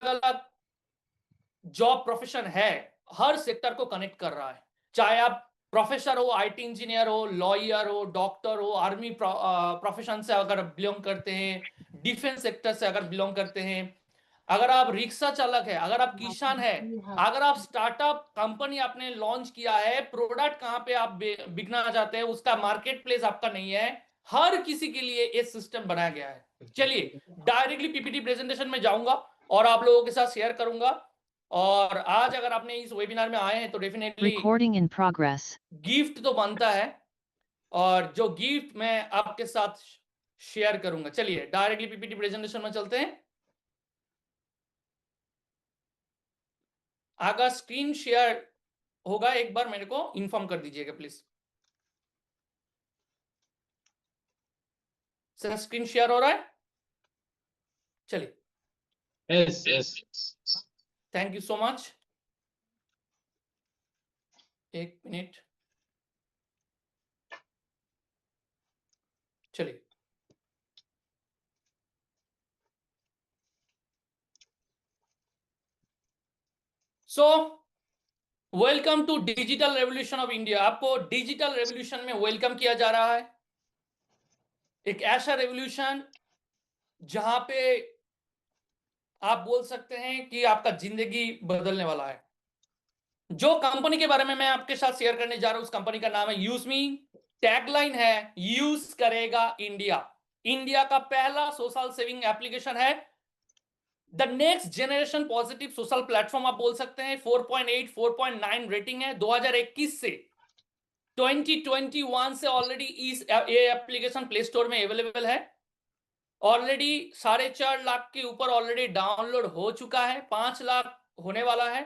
अलग job profession है, हर sector को कनेक्ट कर रहा है। चाहे आप प्रोफेसर हो, आईटी इंजीनियर हो, लॉयर हो, डॉक्टर हो, आर्मी प्रोफेशन से अगर बिलोंग करते हैं, डिफेंस सेक्टर से अगर बिलोंग करते हैं, अगर आप रिक्शा चालक है, अगर आप किसान है, अगर आप स्टार्टअप कंपनी आपने लॉन्च किया है, प्रोडक्ट कहां पे आप बिकना चाहते हैं, उसका मार्केट प्लेस आपका नहीं है, हर किसी के लिए ये सिस्टम बनाया गया है। चलिए डायरेक्टली पीपीटी प्रेजेंटेशन में जाऊंगा और आप लोगों के साथ शेयर करूंगा। और आज अगर आपने इस वेबिनार में आए हैं तो definitely Recording in progress. Gift तो बनता है, और जो गिफ्ट मैं आपके साथ शेयर करूंगा। चलिए डायरेक्टली पीपीटी प्रेजेंटेशन में चलते हैं। अगर स्क्रीन शेयर होगा एक बार मेरे को इन्फॉर्म कर दीजिएगा प्लीज। सर स्क्रीन शेयर हो रहा है? चलिए, Yes, yes. Thank you so much. एक मिनट, चलिए। So welcome to digital revolution of India. आपको डिजिटल रेवोल्यूशन में वेलकम किया जा रहा है। एक ऐसा रेवोल्यूशन जहां पे आप बोल सकते हैं कि आपका जिंदगी बदलने वाला है। जो कंपनी के बारे में मैं आपके साथ शेयर करने जा रहा हूं, उस कंपनी का नाम है यूजमी। टैगलाइन है यूज करेगा इंडिया। इंडिया का पहला सोशल सेविंग एप्लीकेशन है, the next generation positive social platform आप बोल सकते हैं। 4.8 4.9 रेटिंग है 2021 से। 2021 से ऑलरेडी इस एप्लीकेशन प्ले स्टोर में अवेलेबल है। ऑलरेडी 4.5 लाख के ऊपर ऑलरेडी डाउनलोड हो चुका है, 5 लाख होने वाला है।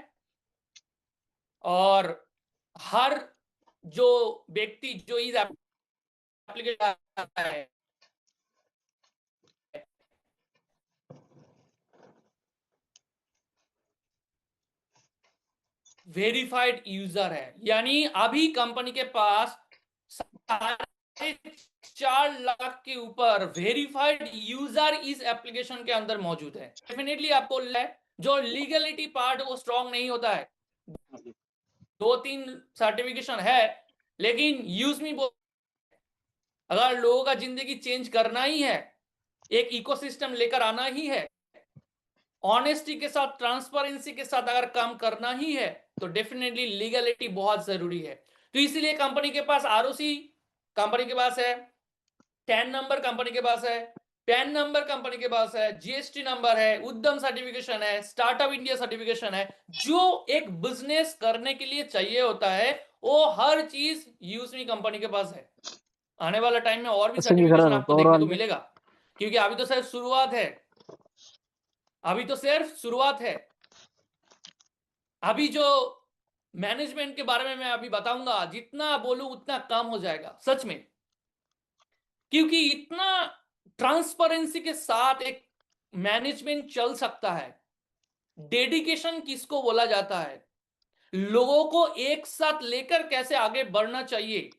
और हर जो व्यक्ति जो इस एप्लीकेशन है वेरीफाइड यूजर है, यानी अभी कंपनी के पास 4.5 लाख के ऊपर वेरीफाइड यूजर इस एप्लीकेशन के अंदर मौजूद है। डेफिनेटली आपको जो लीगलिटी पार्ट वो स्ट्रांग नहीं होता है, 2-3 सर्टिफिकेशन है, लेकिन यूजमी अगर लोगों का जिंदगी चेंज करना ही है, एक इकोसिस्टम लेकर आना ही है, ऑनेस्टी के साथ, ट्रांसपेरेंसी के साथ अगर काम करना ही है, तो डेफिनेटली लीगलिटी बहुत जरूरी है। तो इसीलिए कंपनी के पास आरओसी कंपनी के पास है, 10 नंबर कंपनी के पास है, पैन नंबर कंपनी के पास है, जीएसटी नंबर है, उद्यम सर्टिफिकेशन है, स्टार्टअप इंडिया सर्टिफिकेशन है। जो एक बिजनेस करने के लिए चाहिए होता है वो हर चीज यूजमी कंपनी के पास है। आने वाला टाइम में और भी सर्टिफिकेशन आपको देखने को मिलेगा, क्योंकि अभी तो सिर्फ शुरुआत है। अभी तो सिर्फ शुरुआत है। अभी जो मैनेजमेंट के बारे में मैं अभी बताऊंगा, जितना बोलूं उतना कम हो जाएगा सच में, क्योंकि इतना ट्रांसपेरेंसी के साथ एक मैनेजमेंट चल सकता है। डेडिकेशन किसको बोला जाता है, लोगों को एक साथ लेकर कैसे आगे बढ़ना चाहिए,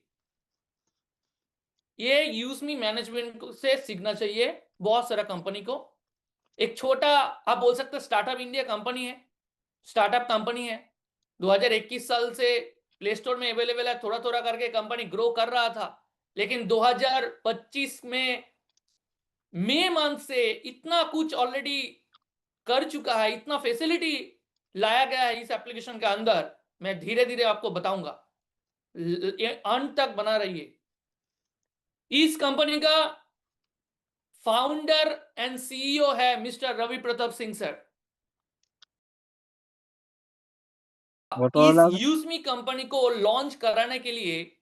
ये यूजमी मैनेजमेंट से सीखना चाहिए बहुत सारा कंपनी को। एक छोटा आप बोल सकते हैं स्टार्टअप इंडिया कंपनी है, स्टार्टअप कंपनी है। 2021 साल से प्ले स्टोर में अवेलेबल है, थोड़ा थोड़ा करके कंपनी ग्रो कर रहा था, लेकिन 2025 में मई मंथ से इतना कुछ ऑलरेडी कर चुका है, इतना फैसिलिटी लाया गया है इस एप्लीकेशन के अंदर। मैं धीरे धीरे आपको बताऊंगा, अंत तक बना रहिए। इस कंपनी का फाउंडर एंड सीईओ है मिस्टर रवि प्रताप सिंह सर। इस यूजमी कंपनी को लॉन्च कराने के लिए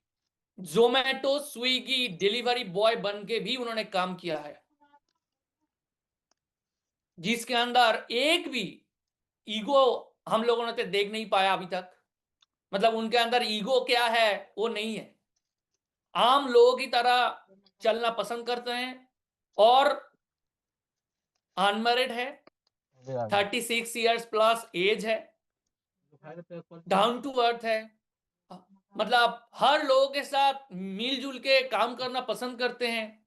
जोमेटो, स्विगी डिलीवरी बॉय बन के भी उन्होंने काम किया है, जिसके अंदर एक भी ईगो हम लोगों ने तो देख नहीं पाया अभी तक। मतलब उनके अंदर ईगो क्या है वो नहीं है, आम लोगों की तरह चलना पसंद करते हैं। और अनमैरिड है, 36 इयर्स प्लस एज है, डाउन टू अर्थ है, मतलब हर लोगों के साथ मिलजुल के काम करना पसंद करते हैं।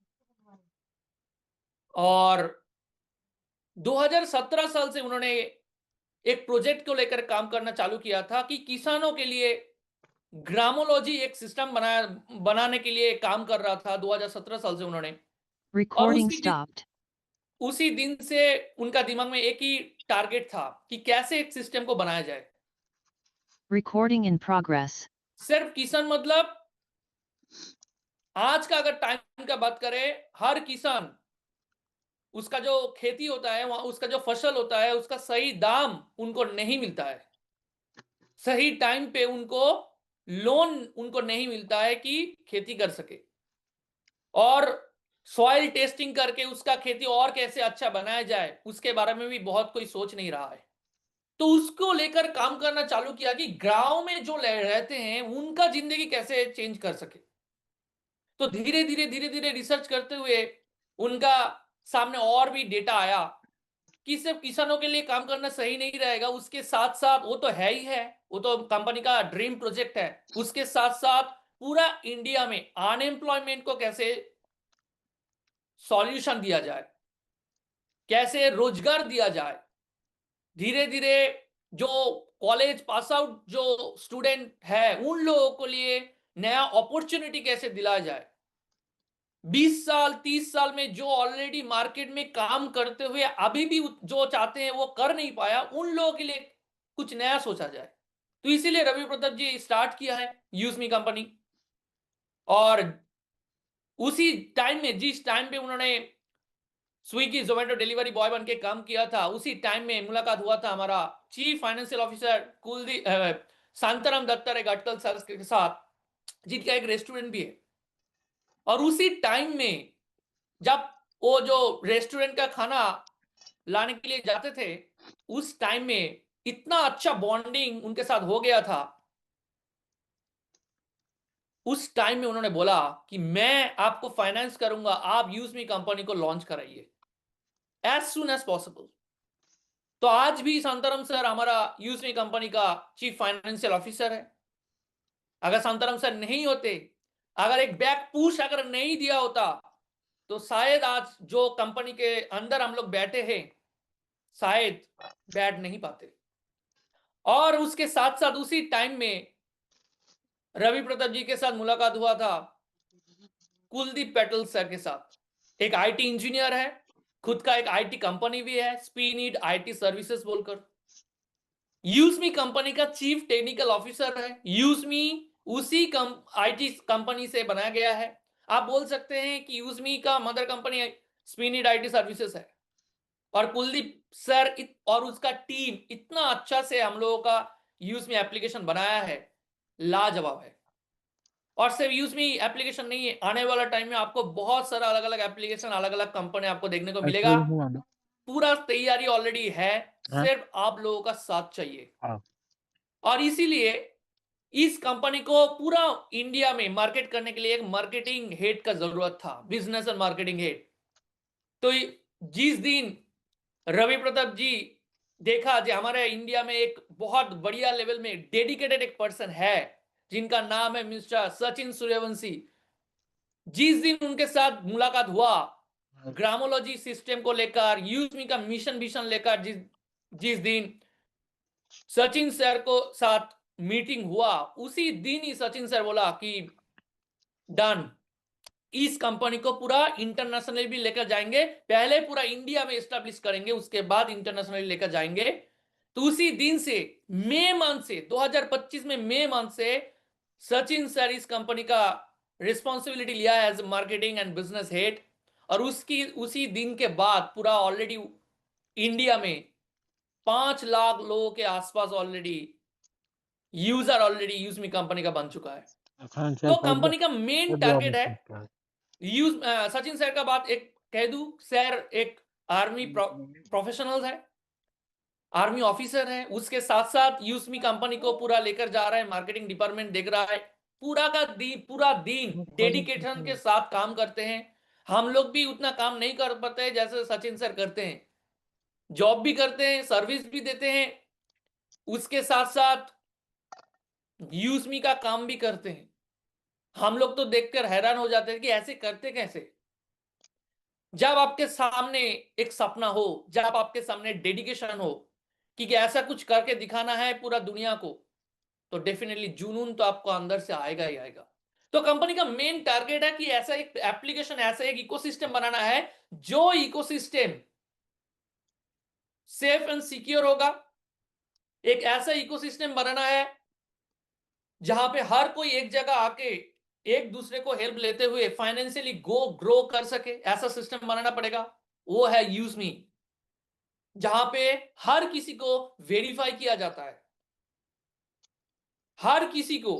और 2017 साल से उन्होंने एक प्रोजेक्ट को लेकर काम करना चालू किया था कि किसानों के लिए ग्रामोलॉजी एक सिस्टम बनाने के लिए काम कर रहा था 2017 साल से उन्होंने। और Recording stopped. उसी दिन से उनका दिमाग में एक ही टारगेट था कि कैसे एक सिस्टम को बनाया जाए। Recording in progress. सिर्फ किसान मतलब आज का अगर टाइम का बात करें, हर किसान उसका जो खेती होता है, वहां उसका जो फसल होता है, उसका सही दाम उनको नहीं मिलता है। सही टाइम पे उनको लोन उनको नहीं मिलता है कि खेती कर सके, और सॉइल टेस्टिंग करके उसका खेती और कैसे अच्छा बनाया जाए उसके बारे में भी बहुत कोई सोच नहीं रहा है। तो उसको लेकर काम करना चालू किया कि गांव में जो रहते हैं उनका जिंदगी कैसे चेंज कर सके। तो धीरे धीरे रिसर्च करते हुए उनका सामने और भी डेटा आया कि सिर्फ किसानों के लिए काम करना सही नहीं रहेगा, उसके साथ साथ वो तो है ही है, वो तो कंपनी का ड्रीम प्रोजेक्ट है, उसके साथ साथ पूरा इंडिया में अनएम्प्लॉयमेंट को कैसे सॉल्यूशन दिया जाए, कैसे रोजगार दिया जाए। धीरे धीरे जो कॉलेज पास आउट जो स्टूडेंट है उन लोगों को लिए नया अपॉर्चुनिटी कैसे दिलाया जाए। 20 साल 30 साल में जो ऑलरेडी मार्केट में काम करते हुए अभी भी जो चाहते हैं वो कर नहीं पाया, उन लोगों के लिए कुछ नया सोचा जाए। तो इसीलिए रवि प्रताप जी स्टार्ट किया है यूजमी कंपनी। और उसी टाइम में जिस टाइम पे उन्होंने स्विगी जोमेटो डिलीवरी बॉय बन के काम किया था, उसी टाइम में मुलाकात हुआ था हमारा chief financial officer Kuldeep Shantaram Dattatreya Gadkal sir के साथ, जिनका एक रेस्टोरेंट भी है। और उसी टाइम में जब वो जो रेस्टोरेंट का खाना लाने के लिए जाते थे, उस टाइम में इतना अच्छा बॉन्डिंग उनके साथ हो गया था। उस टाइम में उन्होंने बोला कि मैं आपको फाइनेंस करूंगा, आप यूजमी कंपनी को लॉन्च कराइए एज सुन एज पॉसिबल। तो आज भी शांताराम सर हमारा यूजमी कंपनी का चीफ फाइनेंशियल ऑफिसर है। अगर शांताराम सर नहीं होते, अगर एक बैक पुश अगर नहीं दिया होता, तो शायद आज जो कंपनी के अंदर हम लोग बैठे हैं शायद बैठ नहीं पाते। और उसके साथ साथ उसी टाइम में रवि प्रताप जी के साथ मुलाकात हुआ था कुलदीप पैटल सर के साथ। एक आईटी इंजीनियर है, खुद का एक आईटी कंपनी भी है, स्पीनीड आईटी सर्विसेज बोलकर। यूजमी कंपनी का चीफ टेक्निकल ऑफिसर है। यूजमी उसी आईटी कंपनी से बनाया गया है। आप बोल सकते हैं कि यूजमी का मदर कंपनी स्पीनीड आईटी सर्विसेज है। और कुलदीप सर और उसका टीम इतना अच्छा से हम लोगों का यूजमी एप्लीकेशन बनाया है, लाजवाब है। और सिर्फ यूजमी एप्लीकेशन नहीं है, आने वाला टाइम में आपको बहुत सारा अलग अलग एप्लीकेशन अलग अलग कंपनी आपको देखने को मिलेगा। पूरा तैयारी ऑलरेडी है, सिर्फ आप लोगों का साथ चाहिए। और इसीलिए इस कंपनी को पूरा इंडिया में मार्केट करने के लिए एक मार्केटिंग हेड का जरूरत था, बिजनेस एंड मार्केटिंग हेड। तो जिस दिन रवि प्रताप जी देखा कि हमारे इंडिया में एक बहुत बढ़िया लेवल में डेडिकेटेड एक पर्सन है जिनका नाम है मिस्टर सचिन सूर्यवंशी, जिस दिन उनके साथ मुलाकात हुआ ग्रामोलॉजी सिस्टम को लेकर, यूजमी का मिशन विशन लेकर, जिस दिन सचिन सर को साथ मीटिंग हुआ, उसी दिन ही सचिन सर बोला कि डन, इस कंपनी को पूरा इंटरनेशनल भी लेकर जाएंगे, पहले पूरा इंडिया में एस्टेब्लिश करेंगे, उसके बाद इंटरनेशनल लेकर जाएंगे। तो उसी दिन से मई मंथ से 2025 में मई मंथ से सचिन सर इस कंपनी का रिस्पॉन्सिबिलिटी लिया as marketing and business head. और उसी दिन के बाद पूरा ऑलरेडी इंडिया में 5 लाख लोगों के आसपास ऑलरेडी यूजर ऑलरेडी यूजमी कंपनी का बन चुका है। तो कंपनी का मेन टारगेट है सचिन सर का बात एक कह दूं, सर एक आर्मी प्रोफेशनल है, आर्मी ऑफिसर है, उसके साथ साथ यूजमी कंपनी को पूरा लेकर जा रहा है, मार्केटिंग डिपार्टमेंट देख रहा है, पूरा दिन डेडिकेशन के साथ काम करते हैं। हम लोग भी उतना काम नहीं कर पाते जैसे सचिन सर करते हैं, जॉब भी करते हैं, सर्विस भी देते हैं, उसके साथ साथ यूजमी का काम भी करते हैं। हम लोग तो देखकर हैरान हो जाते हैं कि ऐसे करते कैसे। जब आपके सामने एक सपना हो, जब आपके सामने डेडिकेशन हो, कि ऐसा कुछ करके दिखाना है पूरा दुनिया को, तो डेफिनेटली जुनून तो आपको अंदर से आएगा ही आएगा। तो कंपनी का मेन टारगेट है कि ऐसा एक एप्लीकेशन, ऐसा एक इकोसिस्टम बनाना है जो इकोसिस्टम सेफ एंड सिक्योर होगा। एक ऐसा इकोसिस्टम बनाना है जहां पे हर कोई एक जगह आके एक दूसरे को हेल्प लेते हुए फाइनेंशियली ग्रो कर सके, ऐसा सिस्टम बनाना पड़ेगा। वो है यूज मी, जहां पे हर किसी को वेरीफाई किया जाता है, हर किसी को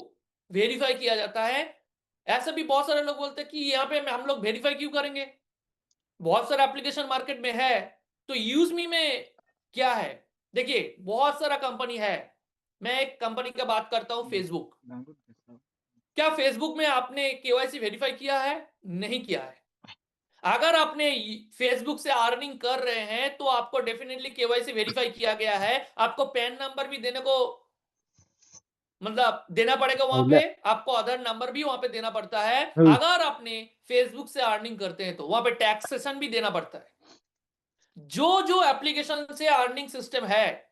वेरीफाई किया जाता है। ऐसा भी बहुत सारे लोग बोलते हैं कि यहाँ पे हम लोग वेरीफाई क्यों करेंगे, बहुत सारा एप्लीकेशन मार्केट में है, तो यूज मी में क्या है? देखिए बहुत सारा कंपनी है, मैं एक कंपनी का बात करता हूं, फेसबुक। क्या फेसबुक में आपने केवाईसी वेरीफाई किया है? नहीं किया है। अगर आपने फेसबुक से अर्निंग कर रहे हैं तो आपको डेफिनेटली केवाईसी वेरीफाई किया गया है, आपको पैन नंबर भी देने को मतलब देना पड़ेगा वहां पे, आपको आधार नंबर भी वहां पे देना पड़ता है। अगर आपने फेसबुक से अर्निंग करते हैं तो वहां पे टैक्सेशन भी देना पड़ता है। जो एप्लीकेशन से अर्निंग सिस्टम है,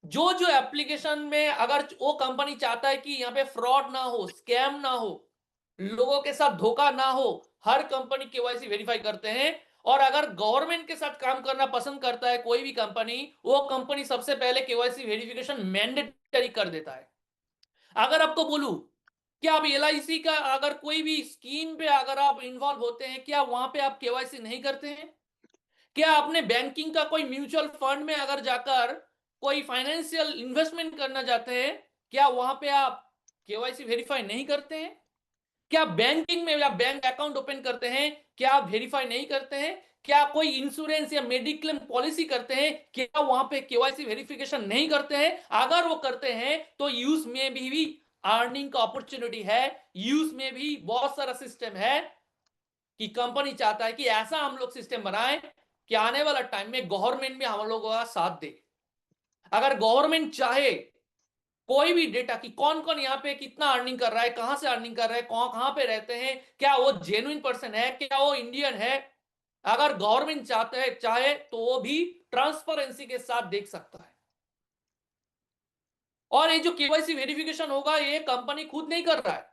जो एप्लीकेशन में अगर वो कंपनी चाहता है कि यहाँ पे फ्रॉड ना हो, स्कैम ना हो, लोगों के साथ धोखा ना हो, हर कंपनी केवाईसी वेरीफाई करते हैं। और अगर गवर्नमेंट के साथ काम करना पसंद करता है कोई भी कंपनी, वो कंपनी सबसे पहले केवाईसी वेरिफिकेशन मैंडेटरी कर देता है। अगर आपको बोलूं कि आप एलआईसी का अगर कोई भी स्कीम पे अगर आप इन्वॉल्व होते हैं, क्या वहां पे आप केवाईसी नहीं करते हैं? क्या आपने बैंकिंग का कोई म्यूचुअल फंड में अगर जाकर कोई फाइनेंशियल इन्वेस्टमेंट करना चाहते हैं, क्या वहां पे आप केवाईसी वेरीफाई नहीं करते हैं? क्या बैंकिंग में या बैंक अकाउंट ओपन करते हैं, क्या आप वेरीफाई नहीं करते हैं? क्या कोई इंश्योरेंस या मेडिक्लेम पॉलिसी करते हैं, क्या वहां पे केवाईसी वेरिफिकेशन नहीं करते हैं? अगर वो करते हैं तो यूज में भी अर्निंग का अपॉर्चुनिटी है। यूज में भी बहुत सारा सिस्टम है कि कंपनी चाहता है कि ऐसा हम लोग सिस्टम बनाएं कि आने वाला टाइम में गवर्नमेंट में हम लोगों का साथ दे। अगर गवर्नमेंट चाहे कोई भी डेटा कि कौन कौन यहाँ पे कितना अर्निंग कर रहा है, कहां से अर्निंग कर रहा है, कहां पे रहते हैं, क्या वो जेन्युइन पर्सन है, क्या वो इंडियन है, अगर गवर्नमेंट चाहे तो वो भी ट्रांसपेरेंसी के साथ देख सकता है। और ये जो केवाईसी वेरिफिकेशन होगा ये कंपनी खुद नहीं कर रहा है,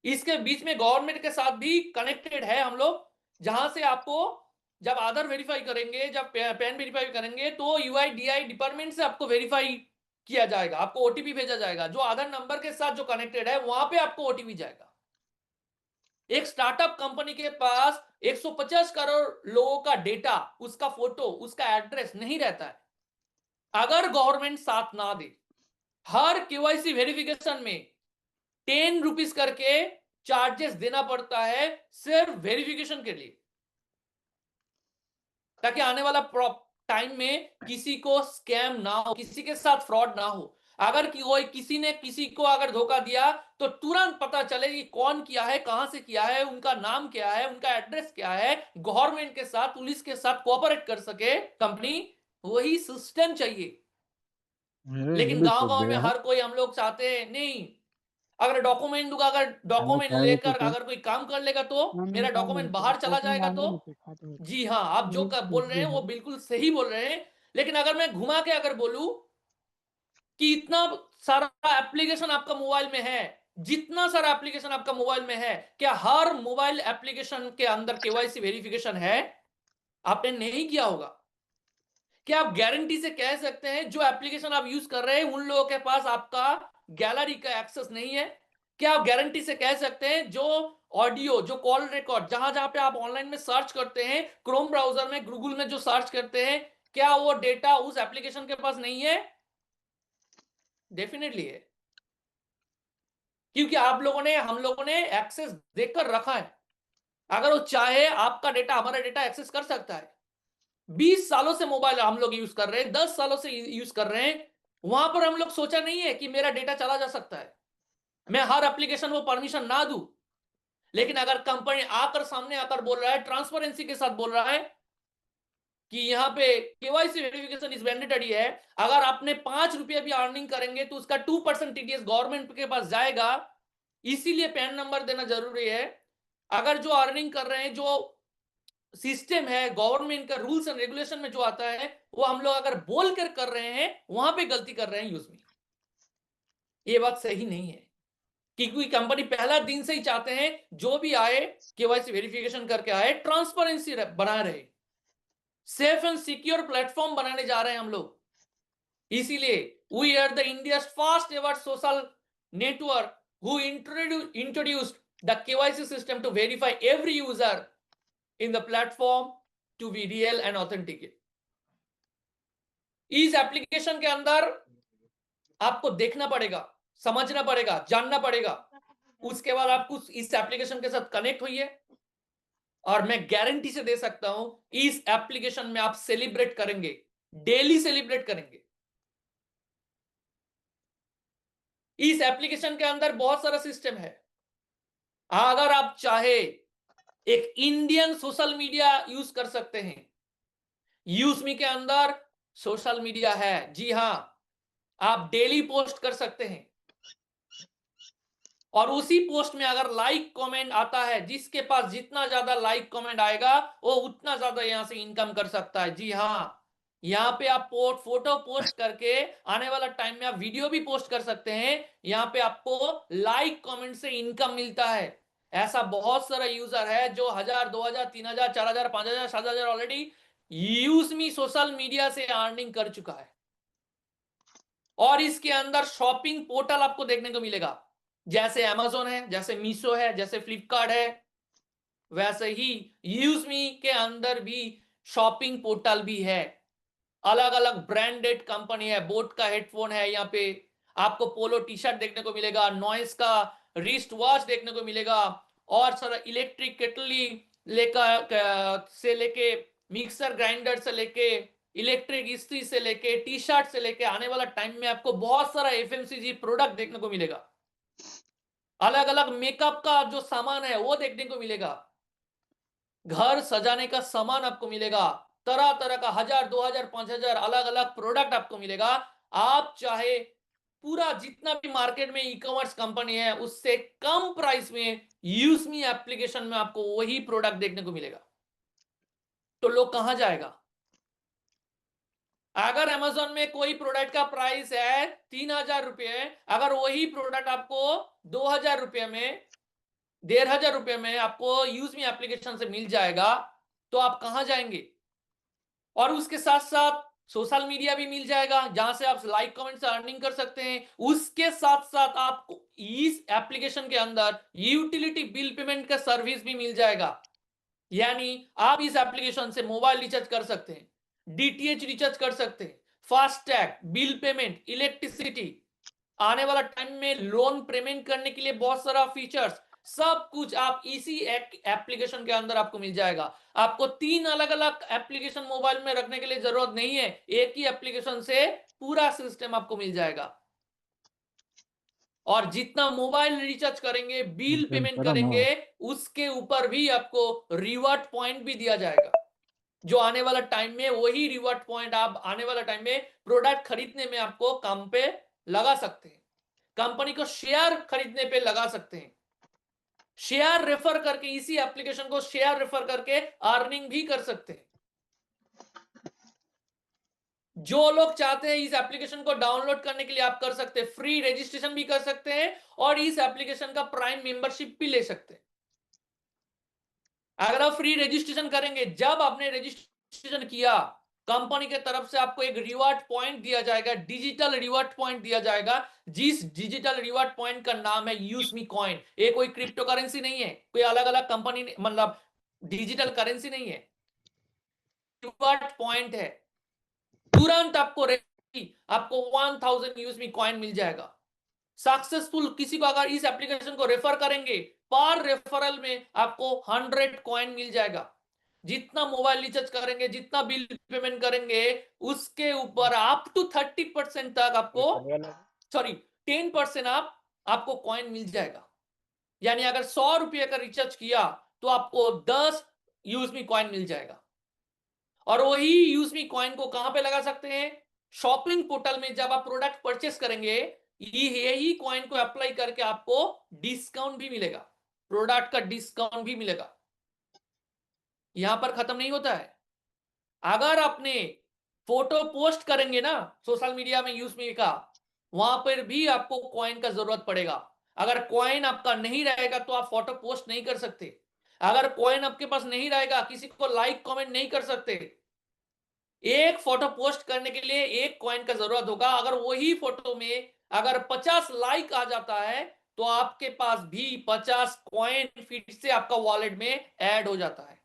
इसके बीच में गवर्नमेंट के साथ भी कनेक्टेड है हम लोग, जहां से आपको जब आधार वेरीफाई करेंगे, जब पैन वेरीफाई करेंगे तो यूआईडीआई डिपार्टमेंट से आपको वेरीफाई किया जाएगा, आपको ओटीपी भेजा जाएगा, जो आधार नंबर के साथ जो कनेक्टेड है वहां पे आपको ओटीपी जाएगा। एक स्टार्टअप कंपनी के पास 150 करोड़ लोगों का डेटा, उसका फोटो, उसका एड्रेस नहीं रहता है। अगर गवर्नमेंट साथ ना दे, हर केवाईसी वेरिफिकेशन में 10 रुपीज करके चार्जेस देना पड़ता है सिर्फ वेरिफिकेशन के लिए, ताकि आने वाला टाइम में किसी को स्कैम ना हो, किसी के साथ फ्रॉड ना हो। अगर कोई किसी ने किसी को अगर धोखा दिया तो तुरंत पता चले कि कौन किया है, कहां से किया है, उनका नाम क्या है, उनका एड्रेस क्या है, गवर्नमेंट के साथ, पुलिस के साथ कोऑपरेट कर सके कंपनी, वही सिस्टम चाहिए। लेकिन गांव गांव में हर कोई हम लोग चाहते हैं नहीं, अगर डॉक्यूमेंट दूंगा, अगर डॉक्यूमेंट लेकर अगर कोई काम कर लेगा तो मेरा डॉक्यूमेंट बाहर चला जाएगा तो। जी हाँ, आप जो बोल रहे हैं वो बिल्कुल सही बोल रहे हैं। लेकिन अगर मैं घुमा के अगर बोलूं कि इतना सारा एप्लीकेशन आपका मोबाइल में है, जितना सारा एप्लीकेशन आपका मोबाइल में है, क्या हर मोबाइल एप्लीकेशन के अंदर केवाईसी वेरिफिकेशन है? आपने नहीं किया होगा। क्या आप गारंटी से कह सकते हैं जो एप्लीकेशन आप यूज कर रहे हैं उन लोगों के पास आपका गैलरी का एक्सेस नहीं है? क्या आप गारंटी से कह सकते हैं जो ऑडियो, जो कॉल रिकॉर्ड, जहां जहां पे आप ऑनलाइन में सर्च करते हैं, क्रोम ब्राउजर में, गूगल में जो सर्च करते हैं, क्या वो डेटा उस एप्लीकेशन के पास नहीं है? डेफिनेटली है, क्योंकि आप लोगों ने, हम लोगों ने एक्सेस देकर रखा है। अगर वो चाहे आपका डेटा, हमारा डेटा एक्सेस कर सकता है। 20 सालों से मोबाइल हम लोग यूज कर रहे हैं, 10 सालों से यूज कर रहे हैं, वहां पर हम लोग सोचा नहीं है कि मेरा डेटा चला जा सकता है, मैं हर एप्लीकेशन को परमिशन ना दूं। लेकिन अगर कंपनी आकर सामने आकर बोल रहा है, ट्रांसपेरेंसी के साथ बोल रहा है कि यहाँ पे केवाईसी वेरिफिकेशन इज मैंडेटरी है, अगर आपने 5 रुपये भी अर्निंग करेंगे तो उसका 2% टीडीएस गवर्नमेंट के पास जाएगा, इसीलिए पैन नंबर देना जरूरी है। अगर जो अर्निंग कर रहे हैं, जो सिस्टम है, गवर्नमेंट का रूल्स एंड रेगुलेशन में जो आता है, वो हम लोग अगर बोल कर रहे हैं, वहां पे गलती कर रहे हैं यूज में। ये बात सही नहीं है, क्योंकि कंपनी पहला दिन से ही चाहते हैं जो भी आए केवाईसी वेरिफिकेशन करके आए, ट्रांसपेरेंसी बना रहे, सेफ एंड सिक्योर प्लेटफॉर्म बनाने जा रहे हैं हम लोग। इसीलिए we are the India first ever social network who introduced the KYC system to verify every user in the platform to be real and authenticate. इस एप्लीकेशन के अंदर आपको देखना पड़ेगा, समझना पड़ेगा, जानना पड़ेगा, उसके बाद आप कुछ इस एप्लीकेशन के साथ कनेक्ट होइए, और मैं गारंटी से दे सकता हूं इस एप्लीकेशन में आप सेलिब्रेट करेंगे, डेली सेलिब्रेट करेंगे। इस एप्लीकेशन के अंदर बहुत सारा सिस्टम है। अगर आप चाहे एक इंडियन सोशल मीडिया यूज कर सकते हैं। यूज़मी के अंदर सोशल मीडिया है, जी हां, आप डेली पोस्ट कर सकते हैं, और उसी पोस्ट में अगर लाइक कमेंट आता है, जिसके पास जितना ज्यादा लाइक कमेंट आएगा वो उतना ज्यादा यहां से इनकम कर सकता है। जी हां, यहाँ पे आप फोटो पोस्ट करके आने वाला टाइम में आप वीडियो भी पोस्ट कर सकते हैं, यहाँ पे आपको लाइक कमेंट से इनकम मिलता है। ऐसा बहुत सारा यूजर है जो 1000, 2000, 3000, 4000, 5000, 7000 ऑलरेडी यूज़मी सोशल मीडिया से अर्निंग कर चुका है। और इसके अंदर शॉपिंग पोर्टल आपको देखने को मिलेगा, जैसे अमेज़न है, जैसे मीशो है, जैसे फ्लिपकार्ट है, वैसे ही यूज़मी के अंदर भी शॉपिंग पोर्टल भी है। अलग अलग ब्रांडेड कंपनी है, बोट का हेडफोन है, यहाँ पे आपको पोलो टी शर्ट देखने को मिलेगा, नॉइस का रिस्ट वॉच देखने को मिलेगा, और सारा इलेक्ट्रिक केटली लेकर से लेके मिक्सर ग्राइंडर से लेके इलेक्ट्रिक इस्त्री से लेके टी शर्ट से लेके आने वाला टाइम में आपको बहुत सारा एफएमसीजी प्रोडक्ट देखने को मिलेगा। अलग अलग मेकअप का जो सामान है वो देखने को मिलेगा, घर सजाने का सामान आपको मिलेगा, तरह तरह का 1000, 2000, 5000 अलग अलग प्रोडक्ट आपको मिलेगा। आप चाहे पूरा जितना भी मार्केट में ई कॉमर्स कंपनी है उससे कम प्राइस में यूज़मी एप्लीकेशन में आपको वही प्रोडक्ट देखने को मिलेगा। तो लोग कहां जाएगा? अगर अमेज़न में कोई प्रोडक्ट का प्राइस है 3000 रुपये, अगर वही प्रोडक्ट आपको 2000 रुपये में, 1500 रुपये में आपको यूज़मी एप्लीकेशन से मिल जाएगा, तो आप कहां जाएंगे? और उसके साथ साथ सोशल मीडिया भी मिल जाएगा, जहां से आप लाइक कमेंट से अर्निंग कर सकते हैं। उसके साथ साथ आपको इस एप्लीकेशन के अंदर यूटिलिटी बिल पेमेंट का सर्विस भी मिल जाएगा, यानी आप इस एप्लीकेशन से मोबाइल रिचार्ज कर सकते हैं, डीटीएच रिचार्ज कर सकते हैं, फास्टैग बिल पेमेंट, इलेक्ट्रिसिटी, आने वाला टाइम में लोन पेमेंट करने के लिए बहुत सारा फीचर्स, सब कुछ आप इसी एप्लीकेशन के अंदर आपको मिल जाएगा। आपको 3 अलग अलग एप्लीकेशन मोबाइल में रखने के लिए जरूरत नहीं है, एक ही एप्लीकेशन से पूरा सिस्टम आपको मिल जाएगा। और जितना मोबाइल रिचार्ज करेंगे, बिल पेमेंट करेंगे, उसके ऊपर भी आपको रिवॉर्ड पॉइंट भी दिया जाएगा, जो आने वाला टाइम में वही रिवॉर्ड पॉइंट आप आने वाला टाइम में प्रोडक्ट खरीदने में आपको काम पे लगा सकते हैं, कंपनी को शेयर खरीदने पे लगा सकते हैं, शेयर रेफर करके, इसी एप्लीकेशन को शेयर रेफर करके अर्निंग भी कर सकते हैं। जो लोग चाहते हैं इस एप्लीकेशन को डाउनलोड करने के लिए आप कर सकते हैं, फ्री रजिस्ट्रेशन भी कर सकते हैं, और इस एप्लीकेशन का प्राइम मेंबरशिप भी ले सकते हैं। अगर आप फ्री रजिस्ट्रेशन करेंगे, जब आपने रजिस्ट्रेशन किया, कंपनी के तरफ से आपको एक रिवॉर्ड पॉइंट दिया जाएगा, डिजिटल रिवॉर्ड पॉइंट दिया जाएगा, जिस डिजिटल रिवॉर्ड पॉइंट का नाम है यूज़मी कॉइन। ये कोई क्रिप्टो करेंसी नहीं है, कोई अलग अलग कंपनी मतलब डिजिटल करेंसी नहीं है, रिवॉर्ड पॉइंट है। तुरंत आपको 1000 यूज़मी कॉइन मिल जाएगा। सक्सेसफुल किसी को अगर इस एप्लीकेशन को रेफर करेंगे, पर रेफरल में आपको 100 कॉइन मिल जाएगा। जितना मोबाइल रिचार्ज करेंगे, जितना बिल पेमेंट करेंगे, उसके ऊपर अप टू 30% तक आपको, सॉरी 10% आपको कॉइन मिल जाएगा। यानी अगर 100 रुपये का रिचार्ज किया तो आपको 10 यूज़मी कॉइन मिल जाएगा। और वही यूज़मी कॉइन को कहां पे लगा सकते हैं? शॉपिंग पोर्टल में जब आप प्रोडक्ट परचेस करेंगे, यही कॉइन को अप्लाई करके आपको डिस्काउंट भी मिलेगा, प्रोडक्ट का डिस्काउंट भी मिलेगा। यहां पर खत्म नहीं होता है। अगर आपने फोटो पोस्ट करेंगे ना सोशल मीडिया में यूज़मी का, वहां पर भी आपको कॉइन का जरूरत पड़ेगा। अगर कॉइन आपका नहीं रहेगा तो आप फोटो पोस्ट नहीं कर सकते। अगर कॉइन आपके पास नहीं रहेगा, किसी को लाइक कमेंट नहीं कर सकते। एक फोटो पोस्ट करने के लिए एक कॉइन का जरूरत होगा। अगर वही फोटो में अगर 50 लाइक आ जाता है तो आपके पास भी 50 कॉइन फिर से आपका वॉलेट में ऐड हो जाता है।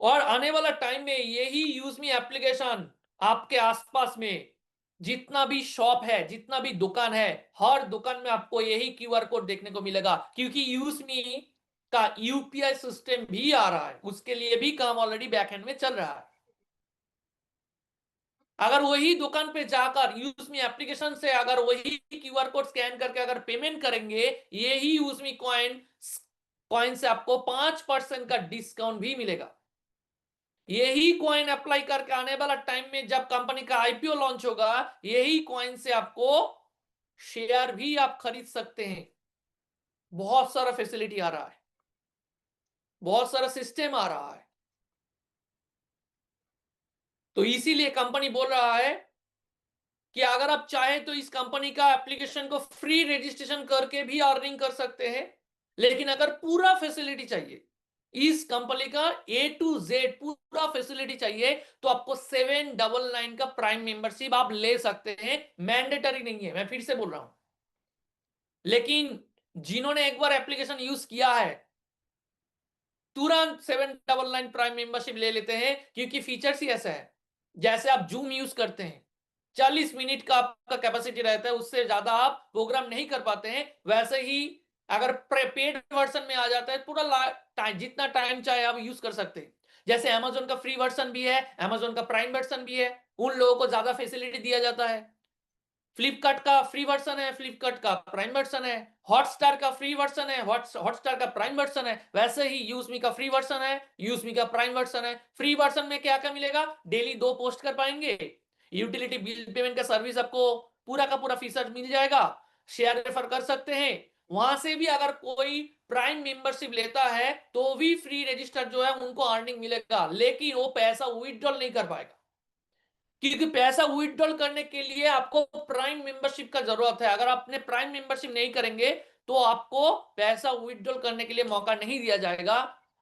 और आने वाला टाइम में यही यूज़मी एप्लीकेशन आपके आसपास में जितना भी शॉप है, जितना भी दुकान है, हर दुकान में आपको यही क्यूआर कोड देखने को मिलेगा, क्योंकि यूज़मी का यूपीआई सिस्टम भी आ रहा है, उसके लिए भी काम ऑलरेडी बैकएंड में चल रहा है। अगर वही दुकान पे जाकर यूज़मी एप्लीकेशन से अगर वही क्यूआर कोड स्कैन करके अगर पेमेंट करेंगे, यही यूज़मी कॉइन से आपको 5% का डिस्काउंट भी मिलेगा। यही कॉइन अप्लाई करके आने वाला टाइम में जब कंपनी का आईपीओ लॉन्च होगा, यही कॉइन से आपको शेयर भी आप खरीद सकते हैं। बहुत सारा फैसिलिटी आ रहा है, बहुत सारा सिस्टम आ रहा है। तो इसीलिए कंपनी बोल रहा है कि अगर आप चाहें तो इस कंपनी का एप्लीकेशन को फ्री रजिस्ट्रेशन करके भी अर्निंग कर सकते हैं। लेकिन अगर पूरा फैसिलिटी चाहिए, इस कंपनी का A to Z पूरा फैसिलिटी चाहिए, तो आपको 799 का प्राइम मेंबरशिप आप ले सकते हैं। मैंडेटरी नहीं है, मैं फिर से बोल रहा हूं। लेकिन जिन्होंने एक बार एप्लीकेशन यूज किया है, तुरंत 799 प्राइम मेंबरशिप ले लेते हैं, क्योंकि फीचर्स ही ऐसा है। जैसे आप जूम यूज करते हैं, 40 मिनट का आपका कैपेसिटी रहता है, उससे ज्यादा आप प्रोग्राम नहीं कर पाते हैं। वैसे ही अगर पेड वर्जन में आ जाता है, पूरा जितना टाइम चाहे आप यूज कर सकते हैं। जैसे अमेजोन का फ्री वर्जन भी है, अमेजोन का प्राइम वर्जन भी है, उन लोगों को ज्यादा फैसिलिटी दिया जाता है। फ्लिपकार्ट का फ्री वर्जन है, फ्लिपकार्ट का प्राइम वर्जन है। हॉटस्टार का फ्री वर्जन है, हॉटस्टार का प्राइम वर्जन है। वैसे ही यूज़मी का फ्री वर्जन है, यूज़मी का प्राइम वर्जन है। फ्री वर्जन में क्या क्या मिलेगा? डेली 2 पोस्ट कर पाएंगे, यूटिलिटी बिल पेमेंट का सर्विस आपको पूरा का पूरा फीचर मिल जाएगा, शेयर रेफर कर सकते हैं। वहां से भी अगर कोई प्राइम मेंबरशिप लेता है तो भी फ्री रजिस्टर जो है उनको अर्निंग मिलेगा, लेकिन वो पैसा विथड्रॉल नहीं कर पाएगा, क्योंकि पैसा विथड्रॉल करने के लिए आपको प्राइम मेंबरशिप का जरूरत है। अगर आपने प्राइम मेंबरशिप नहीं करेंगे तो आपको पैसा विथड्रॉल करने के लिए मौका नहीं दिया जाएगा।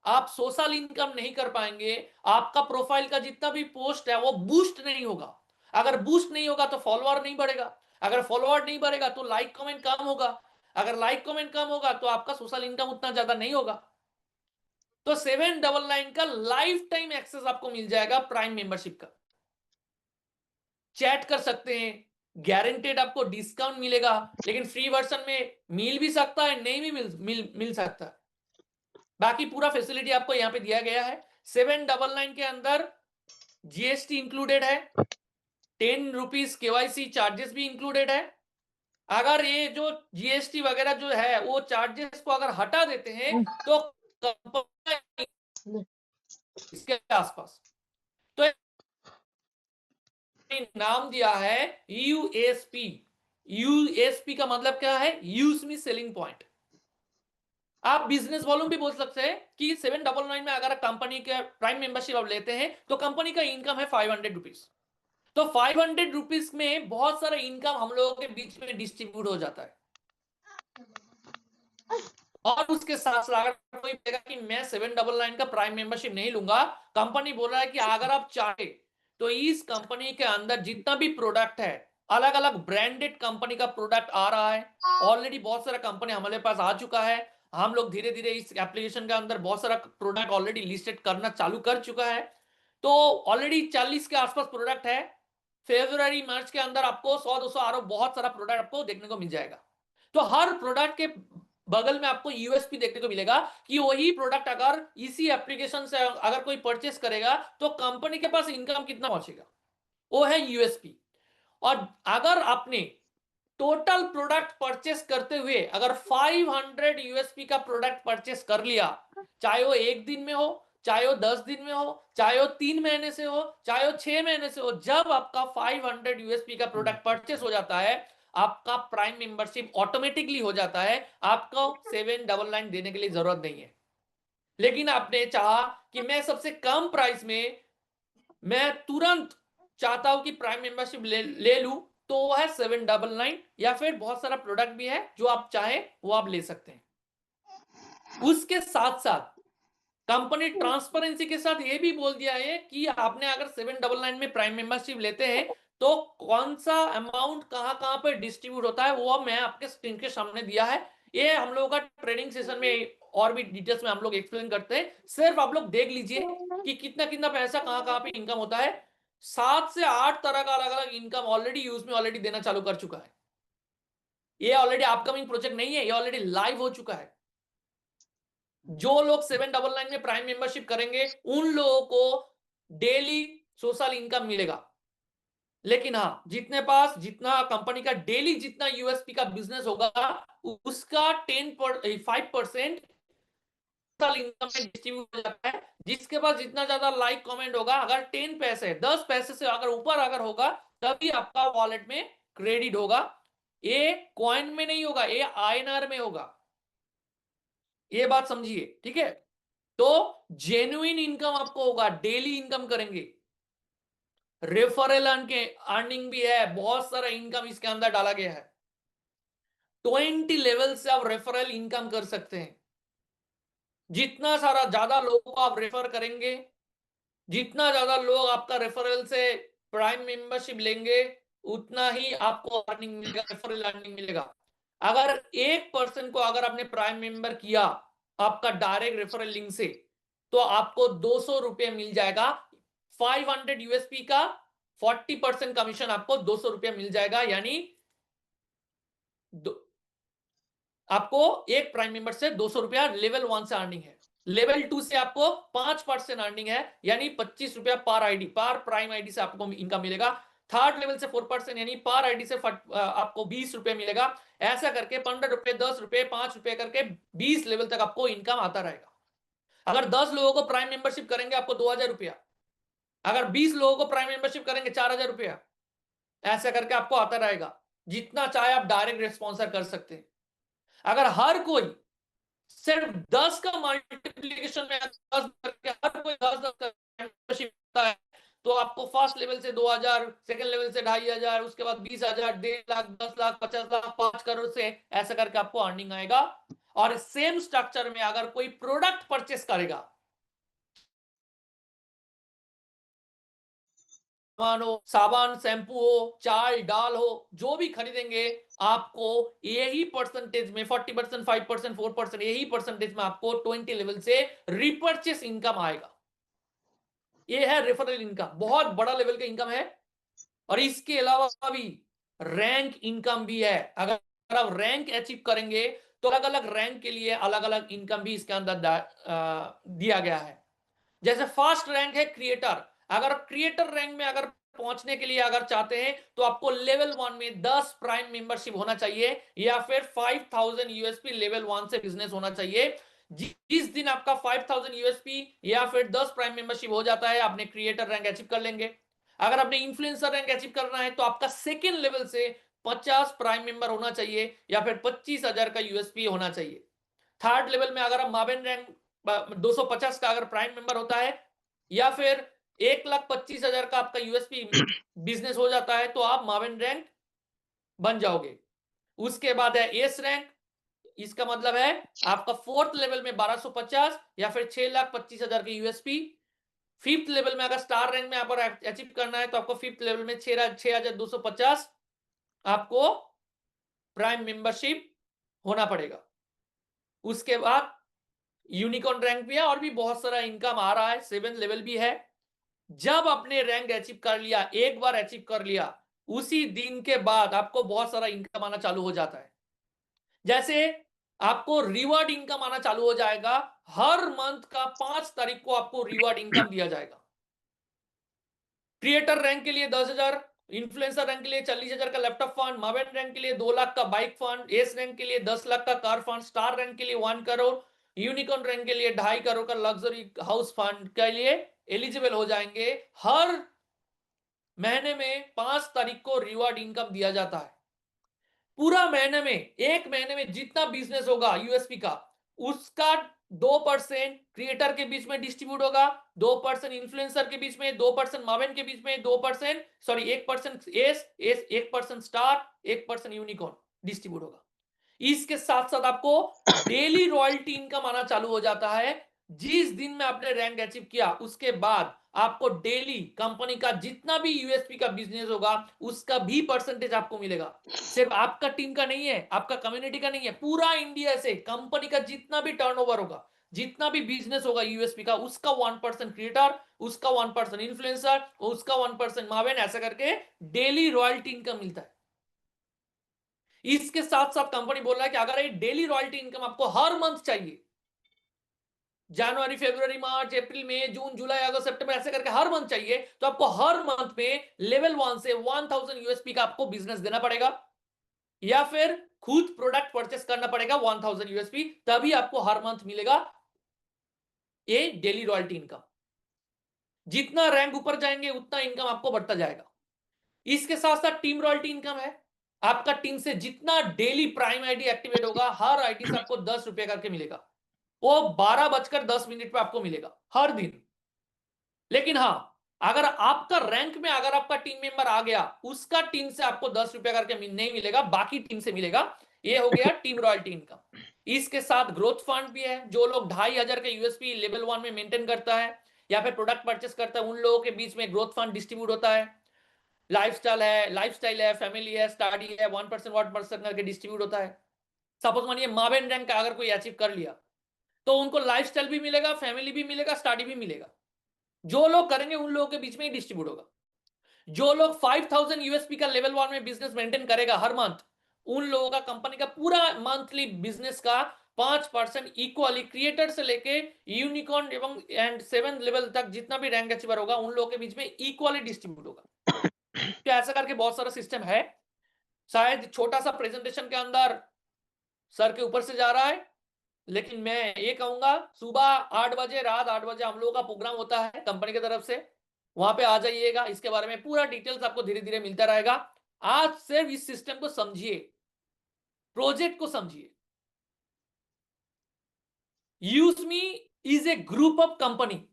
आप सोशल इनकम नहीं कर पाएंगे, आपका प्रोफाइल का जितना भी पोस्ट है वो बूस्ट नहीं होगा। अगर बूस्ट नहीं होगा तो फॉलोअर नहीं बढ़ेगा, अगर फॉलोअर नहीं बढ़ेगा तो लाइक कमेंट कम होगा, अगर लाइक कमेंट कम होगा तो आपका सोशल इनकम उतना ज्यादा नहीं होगा। तो 799 का लाइफ टाइम एक्सेस आपको मिल जाएगा प्राइम मेंबरशिप का। चैट कर सकते हैं, गारंटेड आपको डिस्काउंट मिलेगा। लेकिन फ्री वर्जन में मिल भी सकता है, नहीं भी मिल सकता है। बाकी पूरा फैसिलिटी आपको यहां पे दिया गया है। 799 के अंदर जीएसटी इंक्लूडेड है, 10 रुपीज केवाईसी चार्जेस भी इंक्लूडेड है। अगर ये जो जीएसटी वगैरह जो है वो चार्जेस को अगर हटा देते हैं तो इसके आसपास तो नाम दिया है यूएसपी। यूएसपी का मतलब क्या है? यूज़मी सेलिंग पॉइंट। आप बिजनेस वॉल्यूम भी बोल सकते हैं कि 799 में अगर कंपनी के प्राइम मेंबरशिप आप लेते हैं तो कंपनी का इनकम है 500 रुपीज। तो 500 रुपीज में बहुत सारा इनकम हम लोगों के बीच में डिस्ट्रीब्यूट हो जाता है। और उसके साथ अगर कोई कहेगा कि मैं 799 का प्राइम मेंबरशिप नहीं लूंगा, कंपनी बोल रहा है कि अगर आप चाहे तो इस कंपनी के अंदर जितना भी प्रोडक्ट है, अलग अलग ब्रांडेड कंपनी का प्रोडक्ट आ रहा है। ऑलरेडी बहुत सारा कंपनी हमारे पास आ चुका है। हम लोग धीरे धीरे इस एप्लीकेशन के अंदर बहुत सारा प्रोडक्ट ऑलरेडी लिस्टेड करना चालू कर चुका है। तो ऑलरेडी 40 के आसपास प्रोडक्ट है। फरवरी मार्च के अंदर आपको 100-200 और बहुत सारा प्रोडक्ट आपको देखने को मिल जाएगा। तो हर प्रोडक्ट के बगल में आपको यूएसपी देखने को मिलेगा कि वही प्रोडक्ट अगर इसी एप्लीकेशन से अगर कोई परचेस करेगा तो कंपनी के पास इनकम कितना पहुंचेगा, वो है यूएसपी। और अगर आपने टोटल प्रोडक्ट परचेस करते हुए अगर 500 यूएसपी का प्रोडक्ट परचेस कर लिया, चाहे वो 1 दिन में हो, चाहे वो 10 दिन में हो, चाहे वो 3 महीने से हो, चाहे वो 6 महीने से हो, जब आपका 500 यूएसपी का प्रोडक्ट परचेस हो जाता है, आपका प्राइम मेंबरशिप ऑटोमेटिकली हो जाता है। आपको 799 देने के लिए जरूरत नहीं है। लेकिन आपने चाहा कि मैं सबसे कम प्राइस में मैं तुरंत चाहता हूं कि प्राइम मेंबरशिप ले लूं, तो वो है 799, या फिर बहुत सारा प्रोडक्ट भी है जो आप चाहे वो आप ले सकते हैं। उसके साथ साथ कंपनी ट्रांसपेरेंसी के साथ ये भी बोल दिया है कि आपने अगर 799 में प्राइम मेंबरशिप लेते हैं तो कौन सा अमाउंट कहां कहां पे डिस्ट्रीब्यूट होता है वो मैं आपके स्क्रीन के सामने दिया है। ये हम लोगों का ट्रेनिंग सेशन में और भी डिटेल्स में हम लोग एक्सप्लेन करते हैं। सिर्फ आप लोग देख लीजिए कि कितना कितना पैसा कहां कहां पे इनकम होता है। 7 से 8 तरह का अलग अलग इनकम ऑलरेडी यूज में ऑलरेडी देना चालू कर चुका है। ये ऑलरेडी अपकमिंग प्रोजेक्ट नहीं है, ये ऑलरेडी लाइव हो चुका है। जो लोग 799 में प्राइम मेंबरशिप करेंगे उन लोगों को डेली सोशल इनकम मिलेगा। लेकिन हाँ, जितने पास जितना कंपनी का डेली जितना यूएसपी का बिजनेस होगा उसका 5% सोशल इनकम में डिस्ट्रीब्यूट हो जाता है। जिसके पास जितना ज्यादा लाइक कमेंट होगा, अगर 10 पैसे 10 पैसे से अगर ऊपर अगर होगा तभी आपका वॉलेट में क्रेडिट होगा। ये कॉइन में नहीं होगा, ये आईएनआर में होगा। ये बात समझिए, ठीक है। तो जेन्युइन इनकम आपको होगा, डेली इनकम करेंगे। रेफरल अर्निंग भी है, बहुत सारा इनकम इसके अंदर डाला गया है। 20 लेवल से आप रेफरल इनकम कर सकते हैं। जितना सारा ज्यादा लोगों को आप रेफर करेंगे, जितना ज्यादा लोग आपका रेफरल से प्राइम मेंबरशिप लेंगे, उतना ही आपको अर्निंग मिलेगा, रेफरल अर्निंग मिलेगा। अगर 1% को अगर आपने प्राइम मेंबर किया आपका डायरेक्ट रेफरल लिंक से, तो आपको 200 रुपये मिल जाएगा। 500 यूएसपी का 40% कमीशन आपको 200 रुपये मिल जाएगा। यानी आपको एक प्राइम मेंबर से 200 रुपया लेवल 1 से अर्निंग है। लेवल 2 से आपको 5% अर्निंग है, यानी 25 रुपया पर आईडी, पर प्राइम आईडी से आपको इनकम मिलेगा। थर्ड लेवल से 4%, यानी पर आईडी से आपको 20 रुपये मिलेगा। ऐसा करके 15 रुपये, 10 रुपये, 5 रुपये करके 20 लेवल तक आपको इनकम आता रहेगा। अगर 10 लोगों को प्राइम मेंबरशिप करेंगे आपको 2000 रुपया, अगर 20 लोगों को प्राइम मेंबरशिप करेंगे 4000 रुपया, ऐसा करके आपको आता रहेगा। जितना चाहे आप डायरेक्ट रिस्पॉन्सर कर सकते हैं। अगर हर कोई सिर्फ 10 का मल्टीप्लीकेशन में 10 करके हर कोई 10 का मेंबरशिप होता है, तो आपको फर्स्ट लेवल से 2000, सेकंड लेवल से 2500, उसके बाद 20,000, 1.5 लाख, 10 लाख, 50 लाख, 5 करोड़ से ऐसा करके आपको अर्निंग आएगा। और सेम स्ट्रक्चर में अगर कोई प्रोडक्ट परचेस करेगा, सामान हो, साबान, शैम्पू हो, चाय, दाल हो, जो भी खरीदेंगे आपको यही परसेंटेज में 40%, 5%, 4%, यही परसेंटेज में आपको 20 लेवल से रिपर्चेस इनकम आएगा। ये है रेफरल इनकम, बहुत बड़ा लेवल का इनकम है। और इसके अलावा भी रैंक इनकम भी है। अगर आप रैंक अचीव करेंगे तो अलग अलग रैंक के लिए अलग अलग इनकम भी इसके अंदर दिया गया है। जैसे फर्स्ट रैंक है क्रिएटर। अगर क्रिएटर रैंक में अगर पहुंचने के लिए अगर चाहते हैं तो आपको लेवल 1 में 10 प्राइम मेंबरशिप होना चाहिए, या फिर 5000 यूएसपी लेवल 1 से बिजनेस होना चाहिए। जिस दिन आपका 5000 यूएसपी या फिर 10 प्राइम मेंबरशिप हो जाता है, आपने क्रिएटर रैंक अचीव कर लेंगे। अगर आपने इन्फ्लुएंसर रैंक अचीव करना है तो आपका सेकेंड लेवल से 50 प्राइम मेंबर होना चाहिए, या फिर 25,000 का यूएसपी होना चाहिए। थर्ड लेवल में अगर आप मावेन रैंक 250 का अगर प्राइम मेंबर होता है, या फिर 1,25,000 का आपका यूएसपी बिजनेस हो जाता है, तो आप मावेन रैंक बन जाओगे। उसके बाद है एस रैंक। इसका मतलब है आपका फोर्थ लेवल में 1250 या फिर 6,25,000 की यूएसपी। फिफ्थ लेवल में अगर स्टार रैंक में आपको अचीव करना है तो आपको फिफ्थ लेवल में 6,250 आपको प्राइम मेंबरशिप होना पड़ेगा। उसके बाद यूनिकॉर्न रैंक भी है, और भी बहुत सारा इनकम आ रहा है। 7 लेवल भी है। जब आपने रैंक अचीव कर लिया, एक बार अचीव कर लिया, उसी दिन के बाद आपको बहुत सारा इनकम आना चालू हो जाता है। जैसे आपको रिवॉर्ड इनकम आना चालू हो जाएगा। हर मंथ का 5 तारीख को आपको रिवॉर्ड इनकम दिया जाएगा। क्रिएटर रैंक के लिए 10,000, इन्फ्लुएंसर रैंक के लिए 40,000 का लैपटॉप फंड, मावेन रैंक के लिए 2 लाख का बाइक फंड, एस रैंक के लिए 10 लाख का कार फंड, स्टार रैंक के लिए 1 करोड़, यूनिकॉर्न रैंक के लिए 2.5 करोड़ का लग्जरी हाउस फंड के लिए एलिजिबल हो जाएंगे। हर महीने में 5 तारीख को रिवॉर्ड इनकम दिया जाता है। पूरा महीने में, एक महीने में जितना बिजनेस होगा यूएसपी का, उसका 2% क्रिएटर के बीच में डिस्ट्रीब्यूट होगा, 2% इन्फ्लुएंसर के बीच में, 2% मावेन के बीच में, 2% sorry 1% S 1% star, 1% unicorn distribute होगा। इसके साथ साथ आपको डेली रॉयल्टी इनकम आना चालू हो जाता है। जिस दिन में आपने रैंक अचीव किया उसके बाद आपको डेली कंपनी का जितना भी यूएसपी का बिजनेस होगा उसका भी परसेंटेज आपको मिलेगा। सिर्फ आपका टीम का नहीं है, आपका कम्युनिटी का नहीं है, पूरा इंडिया से कंपनी का जितना भी टर्नओवर होगा, जितना भी बिजनेस होगा यूएसपी का, उसका 1% क्रिएटर, उसका 1% इन्फ्लुएंसर, उसका 1% मावेन, ऐसा करके डेली रॉयल्टी इनकम मिलता है। इसके साथ साथ कंपनी बोल रहा है कि अगर ये डेली रॉयल्टी इनकम आपको हर मंथ चाहिए, जनवरी, फरवरी, मार्च, अप्रैल, मई, जून, जुलाई, अगस्त, सितंबर, ऐसे करके हर मंथ चाहिए, तो आपको हर मंथ में लेवल 1 से 1000 यूएसपी का आपको बिजनेस देना पड़ेगा, या फिर खुद प्रोडक्ट परचेस करना पड़ेगा 1000 यूएसपी, तभी आपको हर मंथ मिलेगा ये डेली रॉयल्टी इनकम। जितना रैंक ऊपर जाएंगे उतना इनकम आपको बढ़ता जाएगा। इसके साथ साथ टीम रॉयल्टी इनकम है। आपका टीम से जितना डेली प्राइम आईडी एक्टिवेट होगा, हर आईडी से आपको 10 रुपए करके मिलेगा। वो 12:10 पे आपको मिलेगा हर दिन। लेकिन हाँ, अगर आपका रैंक में अगर आपका टीम मेंबर आ गया, उसका टीम से आपको 10 रुपए करके नहीं मिलेगा, बाकी टीम से मिलेगा। ये हो गया टीम रॉयल्टी इनकम। इसके साथ ग्रोथ फंड भी है। जो लोग 2500 के यूएसपी लेवल 1 में मेंटेन करता है या फिर प्रोडक्ट परचेस करता है, उन लोगों के बीच में ग्रोथ फंड डिस्ट्रीब्यूट होता है। लाइफस्टाइल है, फैमिली है, स्टडी है, 1% 1% करके डिस्ट्रीब्यूट होता है। सपोज मानिए मावेन रैंक का अगर कोई अचीव कर लिया, तो उनको लाइफस्टाइल भी मिलेगा, फैमिली भी मिलेगा, स्टडी भी मिलेगा। जो लोग करेंगे उन लोगों के बीच में ही डिस्ट्रीब्यूट होगा। जो लोग 5000 यूएसपी का लेवल 1 में बिजनेस मेंटेन करेगा हर मंथ, उन लोगों का कंपनी का पूरा मंथली बिजनेस का 5% इक्वली क्रिएटर से लेके यूनिकॉर्न एवं एंड 7 लेवल तक जितना भी रैंक अचीवर होगा, उन लोगों के बीच में इक्वली डिस्ट्रीब्यूट होगा। तो ऐसा करके बहुत सारा सिस्टम है। शायद छोटा सा प्रेजेंटेशन के अंदर सर के ऊपर से जा रहा है, लेकिन मैं ये कहूंगा सुबह 8 बजे, रात 8 बजे हम लोगों का प्रोग्राम होता है कंपनी की तरफ से, वहां पे आ जाइएगा। इसके बारे में पूरा डिटेल्स आपको धीरे धीरे मिलता रहेगा। आज सिर्फ इस सिस्टम को समझिए, प्रोजेक्ट को समझिए। Yuzme is a group of company.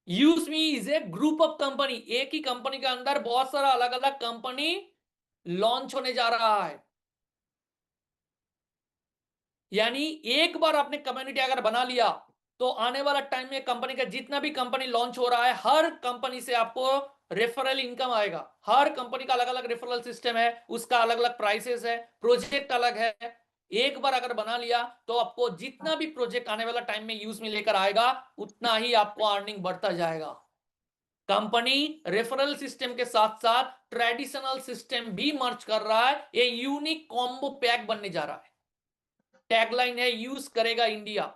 Yuzme is a group of company. एक ही कंपनी के अंदर बहुत सारा अलग अलग कंपनी लॉन्च होने जा रहा है। यानी एक बार आपने कम्युनिटी अगर बना लिया, तो आने वाला टाइम में कंपनी का जितना भी कंपनी लॉन्च हो रहा है, हर कंपनी से आपको रेफरल इनकम आएगा। हर कंपनी का अलग अलग रेफरल सिस्टम है, उसका अलग अलग प्राइसेस है, प्रोजेक्ट अलग है। एक बार अगर बना लिया तो आपको जितना भी प्रोजेक्ट आने वाला टाइम में यूज में लेकर आएगा, उतना ही आपको अर्निंग बढ़ता जाएगा। कंपनी रेफरल सिस्टम के साथ साथ ट्रेडिशनल सिस्टम भी मर्ज कर रहा है। ये यूनिक कॉम्बो पैक बनने जा रहा है। टैगलाइन है, यूज करेगा इंडिया।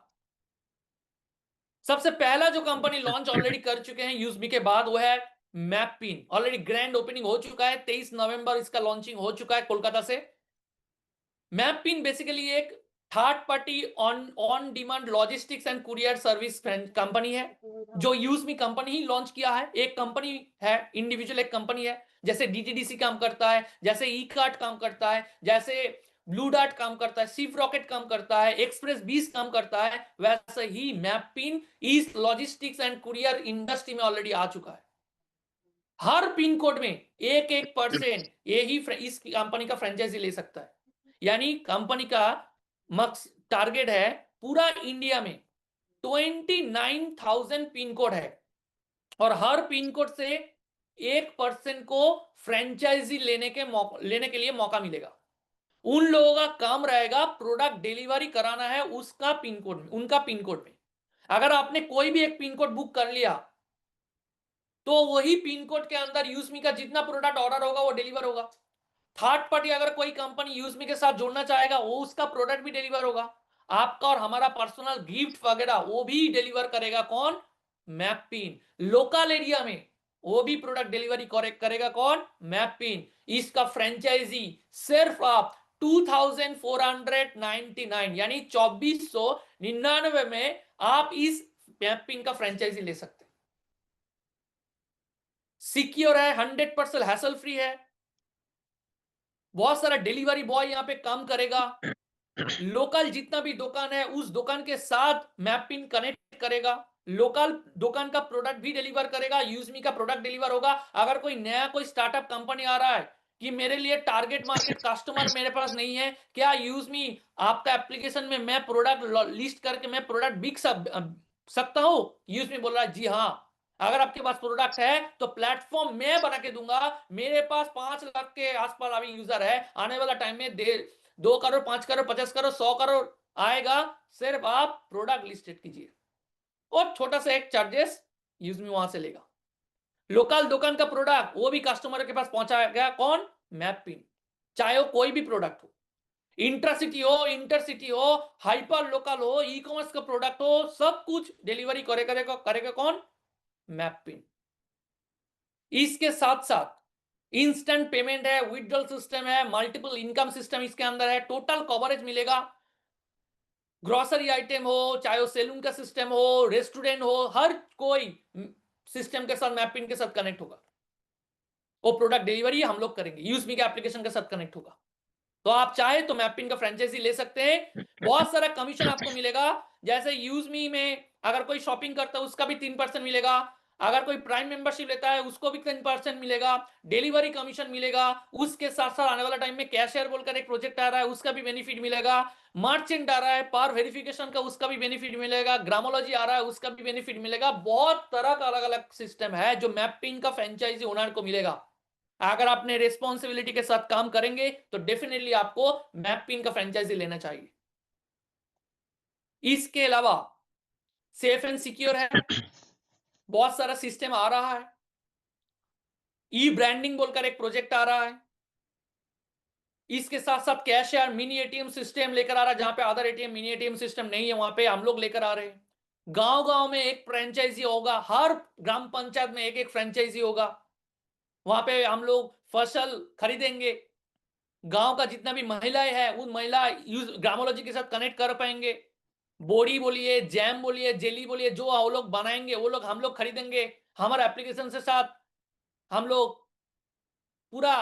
सबसे पहला जो कंपनी लॉन्च ऑलरेडी कर चुके हैं यूजमी के बाद, वो है मैपिन। ऑलरेडी ग्रैंड ओपनिंग हो चुका है, 23 नवंबर इसका लॉन्चिंग हो चुका है कोलकाता से। मैपिन बेसिकली एक third party on demand logistics and courier service company है, जो यूजमी कंपनी ही लॉन्च किया है। एक कंपनी है, इंडिविजुअल एक कंपनी है। जैसे डीटीडीसी काम करता है, जैसे ई कार्ट काम करता है, जैसे ब्लू डार्ट काम करता है, सिफ रॉकेट काम करता है, एक्सप्रेस 20 काम करता है, वैसे ही मैपिन इस लॉजिस्टिक्स एंड कुरियर इंडस्ट्री में ऑलरेडी आ चुका है। हर पिन कोड में 1% यही इस कंपनी का फ्रेंचाइजी ले सकता है। यानी कंपनी का टारगेट है पूरा इंडिया में 29,000 पिन कोड है, और हर पिन कोड से 1% को फ्रेंचाइजी लेने के लिए मौका मिलेगा। उन लोगों का काम रहेगा प्रोडक्ट डिलीवरी कराना है उसका पिन कोड में, उनका पिन कोड में। अगर आपने कोई भी एक पिन कोड बुक कर लिया, तो वही पिन कोड के अंदर यूजमी का जितना प्रोडक्ट ऑर्डर होगा वो डिलीवर होगा। थर्ड पार्टी अगर कोई कंपनी यूजमी के साथ जोड़ना चाहेगा, वो उसका प्रोडक्ट भी डिलीवर होगा। आपका और हमारा पर्सनल गिफ्ट वगैरह वो भी डिलीवर करेगा कौन? मैपिन। लोकल एरिया में वो भी प्रोडक्ट डिलीवरी करेगा कौन? मैपिन। इसका फ्रेंचाइजी सिर्फ आप 2499 यानी 2499 में आप इस मैपिन का फ्रेंचाइजी ले सकते हैं। सिक्योर है, 100% हैसल फ्री है। बहुत सारा डिलीवरी बॉय यहां पे काम करेगा। लोकल जितना भी दुकान है उस दुकान के साथ मैपिन कनेक्ट करेगा, लोकल दुकान का प्रोडक्ट भी डिलीवर करेगा, यूजमी का प्रोडक्ट डिलीवर होगा। अगर कोई नया कोई स्टार्टअप कंपनी आ रहा है कि मेरे लिए टारगेट मार्केट कस्टमर मेरे पास नहीं है, क्या यूजमी आपका एप्लीकेशन में मैं प्रोडक्ट लिस्ट करके मैं प्रोडक्ट बिक सकता हूं? यूजमी बोल रहा है जी हाँ, अगर आपके पास प्रोडक्ट है तो प्लेटफॉर्म मैं बना के दूंगा। मेरे पास 5 लाख के आसपास अभी यूजर है, आने वाला टाइम में 2 करोड़ 5 करोड़ 50 करोड़ 100 करोड़ आएगा, सिर्फ आप प्रोडक्ट लिस्टेड कीजिए और छोटा सा एक चार्जेस यूजमी वहां से लेगा। लोकल दुकान का प्रोडक्ट वो भी कस्टमर के पास पहुंचाएगा कौन? मैपिन। चाहे वो कोई भी प्रोडक्ट हो, इंटरसिटी हो, इंटरसिटी हो, हाइपर लोकल हो, ई कॉमर्स का प्रोडक्ट हो, सब कुछ डिलीवरी करेगा कौन? मैपिन। इसके साथ साथ इंस्टेंट पेमेंट है, विथड्रॉल सिस्टम है, मल्टीपल इनकम सिस्टम इसके अंदर है, टोटल कवरेज मिलेगा। ग्रोसरी आइटम हो, चाहे वो सैलून का सिस्टम हो, रेस्टोरेंट हो, हर कोई सिस्टम के साथ मैपिंग के साथ कनेक्ट होगा। वो प्रोडक्ट डिलीवरी हम लोग करेंगे, यूजमी के एप्लीकेशन के साथ कनेक्ट होगा। तो आप चाहे तो मैपिंग का फ्रेंचाइजी ले सकते हैं, बहुत सारा कमीशन आपको मिलेगा। जैसे यूजमी में अगर कोई शॉपिंग करता है उसका भी 3% मिलेगा, अगर कोई प्राइम मेंबरशिप लेता है उसको भी 10% मिलेगा, डिलीवरी कमीशन मिलेगा। उसके साथ साथ आने वाला टाइम में कैशियर बोलकर एक प्रोजेक्ट आ रहा है, उसका भी बेनिफिट मिलेगा। मर्चेंट आ रहा है पार वेरिफिकेशन का, उसका भी बेनिफिट मिलेगा। ग्रामोलॉजी आ रहा है, उसका भी बेनिफिट मिलेगा। बहुत तरह का अलग अलग सिस्टम है जो मैपिंग का फ्रेंचाइजी ओनर को मिलेगा। अगर आपने रिस्पॉन्सिबिलिटी के साथ काम करेंगे तो डेफिनेटली आपको मैपिंग का फ्रेंचाइजी लेना चाहिए। इसके अलावा सेफ एंड सिक्योर है, बहुत सारा सिस्टम आ रहा है। ई ब्रांडिंग बोलकर एक प्रोजेक्ट आ रहा है। इसके साथ साथ कैश या मिनी एटीएम सिस्टम लेकर आ रहा है, जहां पे other ATM mini ATM system नहीं है वहां पे हम लोग लेकर आ रहे हैं। गांव गांव में एक फ्रेंचाइजी होगा, हर ग्राम पंचायत में एक एक फ्रेंचाइजी होगा। वहां पे हम लोग फसल खरीदेंगे, गांव का जितना भी महिलाएं हैं उन महिला ग्रामोलॉजी के साथ कनेक्ट कर पाएंगे। बोरी बोलिए, जैम बोलिए, जेली बोलिए, जो वो लोग बनाएंगे वो लोग हम लोग खरीदेंगे। हमारे एप्लीकेशन से साथ हम लोग पूरा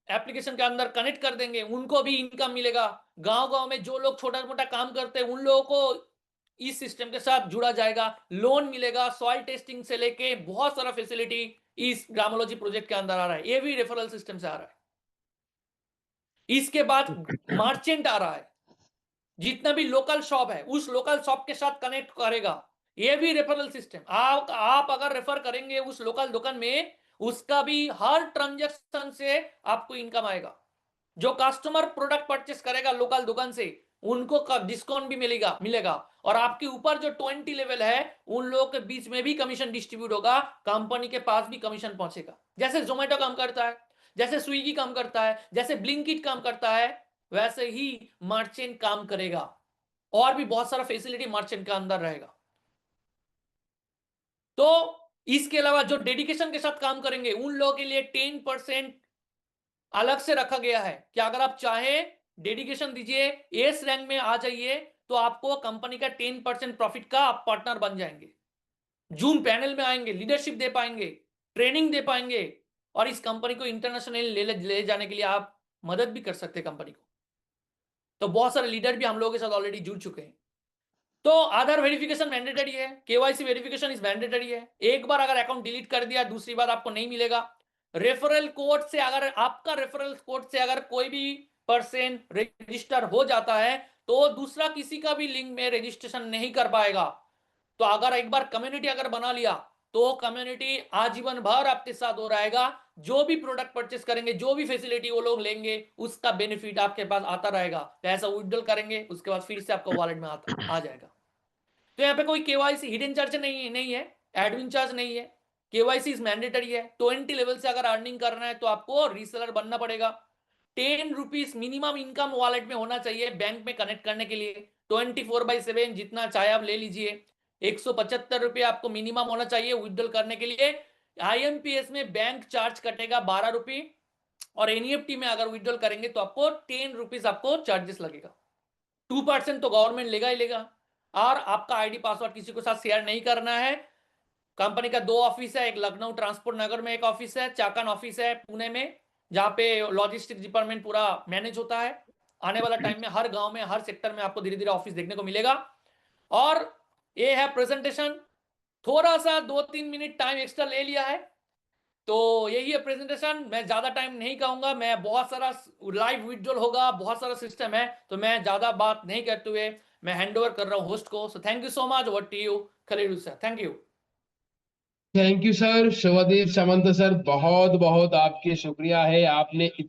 एप्लीकेशन के अंदर कनेक्ट कर देंगे, उनको भी इनकम मिलेगा। गांव गांव में जो लोग छोटा मोटा काम करते हैं उन लोगों को इस सिस्टम के साथ जुड़ा जाएगा, लोन मिलेगा, सॉइल टेस्टिंग से लेके बहुत सारा फैसिलिटी इस ग्रामोलॉजी प्रोजेक्ट के अंदर आ रहा है। ये भी रेफरल सिस्टम से आ रहा है। इसके बाद मर्चेंट आ रहा है, जितना भी लोकल शॉप है उस लोकल शॉप के साथ कनेक्ट करेगा। ये भी रेफरल सिस्टम। आप अगर रेफर करेंगे उस लोकल दुकान में, उसका भी हर ट्रांजैक्शन से आपको इनकम आएगा। जो कस्टमर प्रोडक्ट परचेस करेगा लोकल दुकान से उनको डिस्काउंट भी मिलेगा। और आपके ऊपर जो 20 लेवल है उन लोगों के बीच में भी कमीशन डिस्ट्रीब्यूट होगा, कंपनी के पास भी कमीशन पहुंचेगा। जैसे जोमेटो काम करता है, जैसे स्विगी काम करता है, जैसे ब्लिंकिट काम करता है, वैसे ही मर्चेंट काम करेगा। और भी बहुत सारा फैसिलिटी मर्चेंट के अंदर रहेगा। तो इसके अलावा जो डेडिकेशन के साथ काम करेंगे उन लोगों के लिए 10% अलग से रखा गया है कि अगर आप चाहे डेडिकेशन दीजिए, एस रैंक में आ जाइए, तो आपको कंपनी का 10% प्रॉफिट का आप पार्टनर बन जाएंगे। जूम पैनल में आएंगे, लीडरशिप दे पाएंगे, ट्रेनिंग दे पाएंगे, और इस कंपनी को इंटरनेशनल ले जाने के लिए आप मदद भी कर सकते हैं कंपनी को। तो बहुत सारे लीडर भी हम लोगों के साथ ऑलरेडी जुड़ चुके हैं। तो आधार वेरिफिकेशन मैंडेटरी है, केवाईसी वेरिफिकेशन इज मैंडेटरी है। एक बार अगर अकाउंट डिलीट कर दिया दूसरी बार आपको नहीं मिलेगा। रेफरल कोड से अगर आपका रेफरल कोड से अगर कोई भी पर्सन रजिस्टर हो जाता है तो दूसरा किसी का भी लिंक में रजिस्ट्रेशन नहीं कर पाएगा। तो अगर एक बार कम्युनिटी अगर बना लिया तो कम्युनिटी आजीवन भर आपके साथ हो रहेगा। जो भी प्रोडक्ट परचेस करेंगे, जो भी फैसिलिटी वो लोग लेंगे, उसका बेनिफिट आपके पास आता रहेगा। पैसा विड्रॉल करेंगे उसके बाद फिर से आपको वॉलेट में आ जाएगा। तो यहाँ पे कोई केवाईसी हिडन चार्ज नहीं है, एडमिन चार्ज नहीं है। केवाईसी इज मैंडेटरी है। 20 लेवल से अगर अर्निंग करना है तो आपको रीसेलर बनना पड़ेगा। 10 रुपीज मिनिमम इनकम वॉलेट में होना चाहिए बैंक में कनेक्ट करने के लिए। 24/7 जितना चाहे आप ले लीजिए। 175 रुपये आपको मिनिमम होना चाहिए विड्रॉल करने के लिए। IMPS में बैंक चार्ज कटेगा 12 रुपये, और NEFT में अगर विड्रॉल करेंगे तो आपको 10 रुपीज आपको चार्जेस लगेगा। 2% तो गवर्नमेंट लेगा ही लेगा। और आपका आईडी पासवर्ड किसी के साथ शेयर नहीं करना है। कंपनी का 2 ऑफिस है, एक लखनऊ ट्रांसपोर्ट नगर में एक ऑफिस है, चाकन ऑफिस है पुणे में, जहां पे लॉजिस्टिक्स डिपार्टमेंट पूरा मैनेज होता है। आने वाला टाइम में हर गांव में, हर सेक्टर में आपको धीरे धीरे ऑफिस देखने को मिलेगा। और ये है प्रेजेंटेशन, थोड़ा सा 2-3 मिनट टाइम एक्स्ट्रा ले लिया है, तो यही है प्रेजेंटेशन। मैं ज्यादा टाइम नहीं कहूंगा, मैं बहुत सारा लाइव विजुअल होगा, बहुत सारा सिस्टम है, तो मैं ज्यादा बात नहीं करते हुए मैं हैंड ओवर कर रहा हूँ होस्ट को। So thank you so much, over to you Khalil sir, thank you. Thank you sir, Shivdev Samant sir, बहुत बहुत आपके शुक्रिया है, आपने इतनी